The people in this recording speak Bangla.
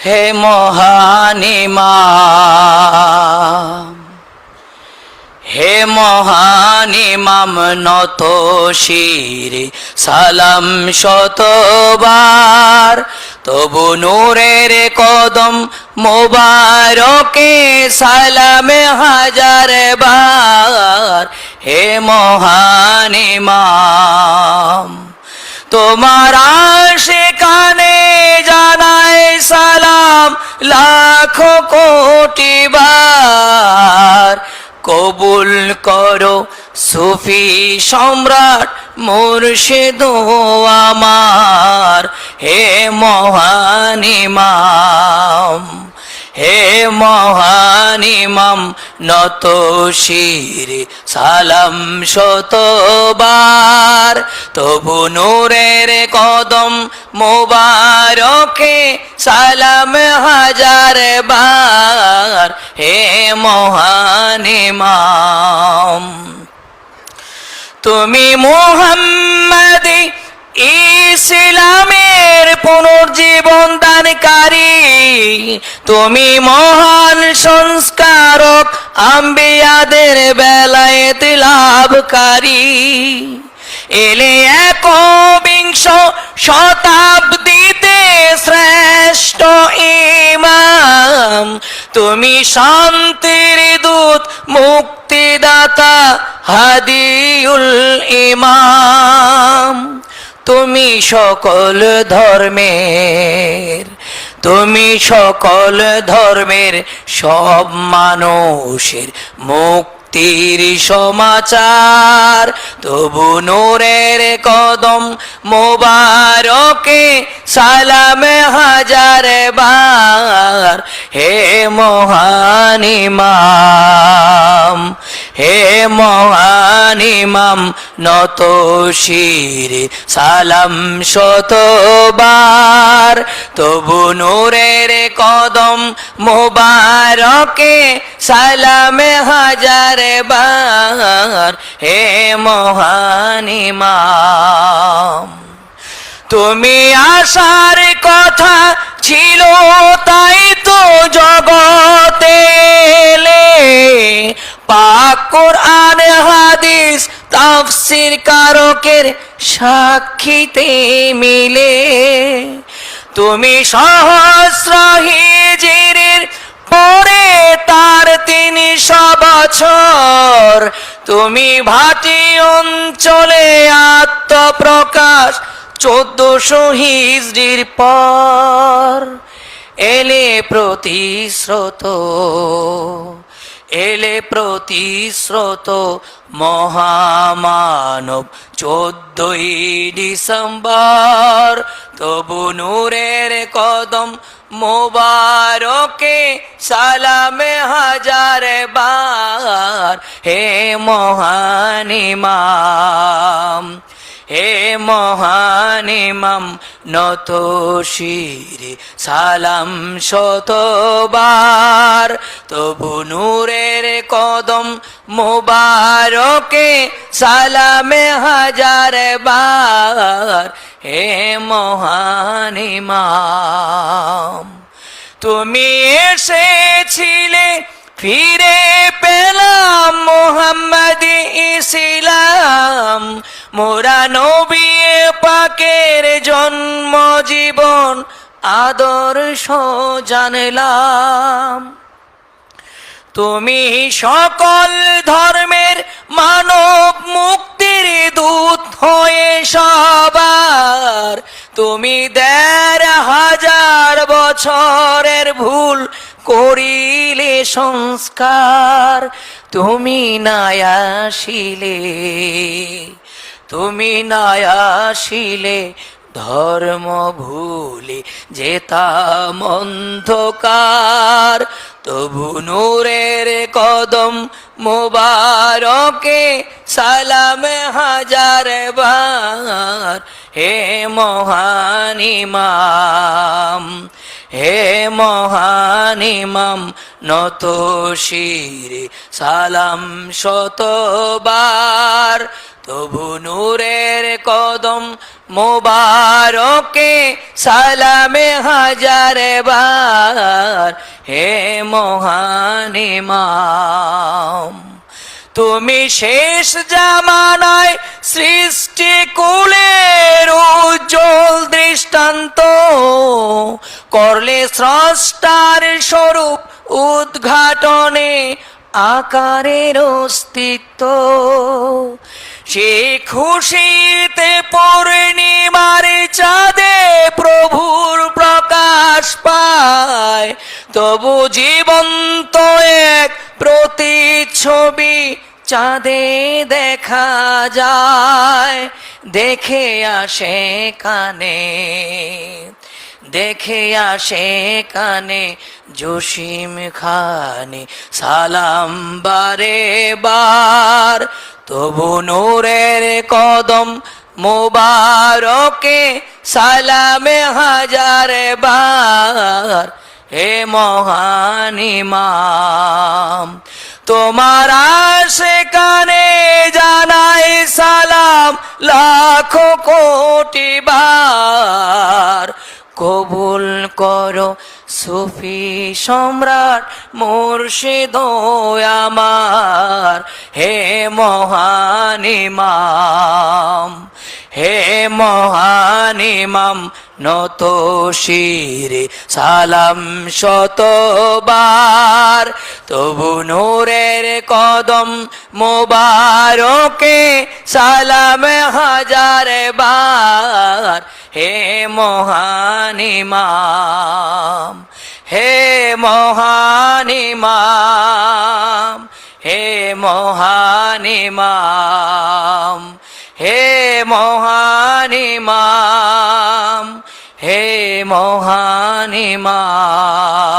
হে মহান ইমাম, হে মহান ইমাম, নত শিরে সালাম শতবার, তবু নূরের কদম মোবারকে সালামে হাজার বার। হে মহান ইমাম, তোমার আশিকানে জানায় সালাম লাখো কোটি বার। কবুল করো সুফি সম্রাট মুর্শিদ আমার। হে মহান ইমাম, হে মহান ইমাম, নত শিরে সালাম শতবার, তবু নূরের কদম মোবারকে সালাম হাজার বার। হে মহান ইমাম, তুমি মুহাম্মাদি ইসলামের পুনর্জীবন দানকারী, তুমি মহান সংস্কারক, আম্বিয়াদের বেলায়েত লাভকারী। এলে একবিংশ শতাব্দীতে শ্রেষ্ঠ ইমাম, তুমি শান্তির দূত, মুক্তিদাতা, হাদিউল ইমাম। তুমি সকল ধর্মের, তুমি সকল ধর্মের সব মানুষের মুক্তির সমাচার, তবু নূরের কদম মোবারকে সালাম হাজার বার। হে মহান ইমাম, হে মহান ইমাম, নত শিরে সালাম শতবার, তবু নূরের কদম মোবারকে সালাম হাজার বার। হে মহান ইমাম, তুমি আসার কথা ছিল তাই তো জগতে এলে, পাক কোরআন হাদিস তাফসীর কারকের সাক্ষীতে মিলে। তুমি সহস্র হিজরির পরে তার ৩০০ বছর, তুমি ভাটি অঞ্চলে আত্মপ্রকাশ ১৪০০ হিজরির পর। এলে প্রতিশ্রুত, এলে প্রতিশ্রুত মহামানব ১৪ই ডিসেম্বর, তবু নূরের কদম মোবারকে সালামে হাজার বার। হে মহান ইমাম, হে মহান ইমাম, নত শিরে সালাম শতবার, তবু নূরের কদম মোবারকে সালামে হাজার বার। হে মহান ইমাম, তুমি এসেছিলে ফিরে পেলাম মুহাম্মাদি ইসলাম, মোরা নবী পাকের জন্ম জীবন আদর্শ জানলাম। তুমি সকল ধর্মের মানব মুক্তির দূত হয়ে সবার, তুমি ১৫০০ বছরের ভুল করিলে সংস্কার। তুমি না আসিলে, তুমি না আসিলে ধর্ম ভুলে যেতাম অন্ধকার, তবু নূরের কদম মোবারকে সালাম হাজার বার। হে মহান ইমাম, হে মহান ইমাম, নত শিরে সালাম শতবার। তবু নূরের কদম মোবারকে সালামে হাজার বার। হে মহান ইমাম, তুমি শেষ জামানায় সৃষ্টি কুলের উজ্জ্বল দৃষ্টান্ত, করলে স্রষ্টার স্বরূপ উদ্ঘাটনে আকারের অস্তিত্ব। সে খুশিতে পূর্ণিমার চাঁদে প্রভুর প্রকাশ পায়, তবু জীবন্ত এক প্রতিচ্ছবি চাঁদে দেখা যায়। দেখে আসে কানে, দেখে আসে কানে জসিম খানে সালাম বারে বার। তবু নূরের কদম মোবারকে সালামে হাজার বার। হে মহান ইমাম, তোমার আশিকানে জানাই সালাম লাখো কোটি বার। কবুল করো সুফি সম্রাট মুর্শিদ আমার। হে মহান ইমাম, হে মহান ইমাম, নত শিরে সালাম শতবার। তবু নূরের কদম মোবারকে সালাম হাজার বার। হে মহান ইমাম, হে মহান ইমাম, হে মহান ইমাম, হে মহান ইমাম, হে মহান ইমাম।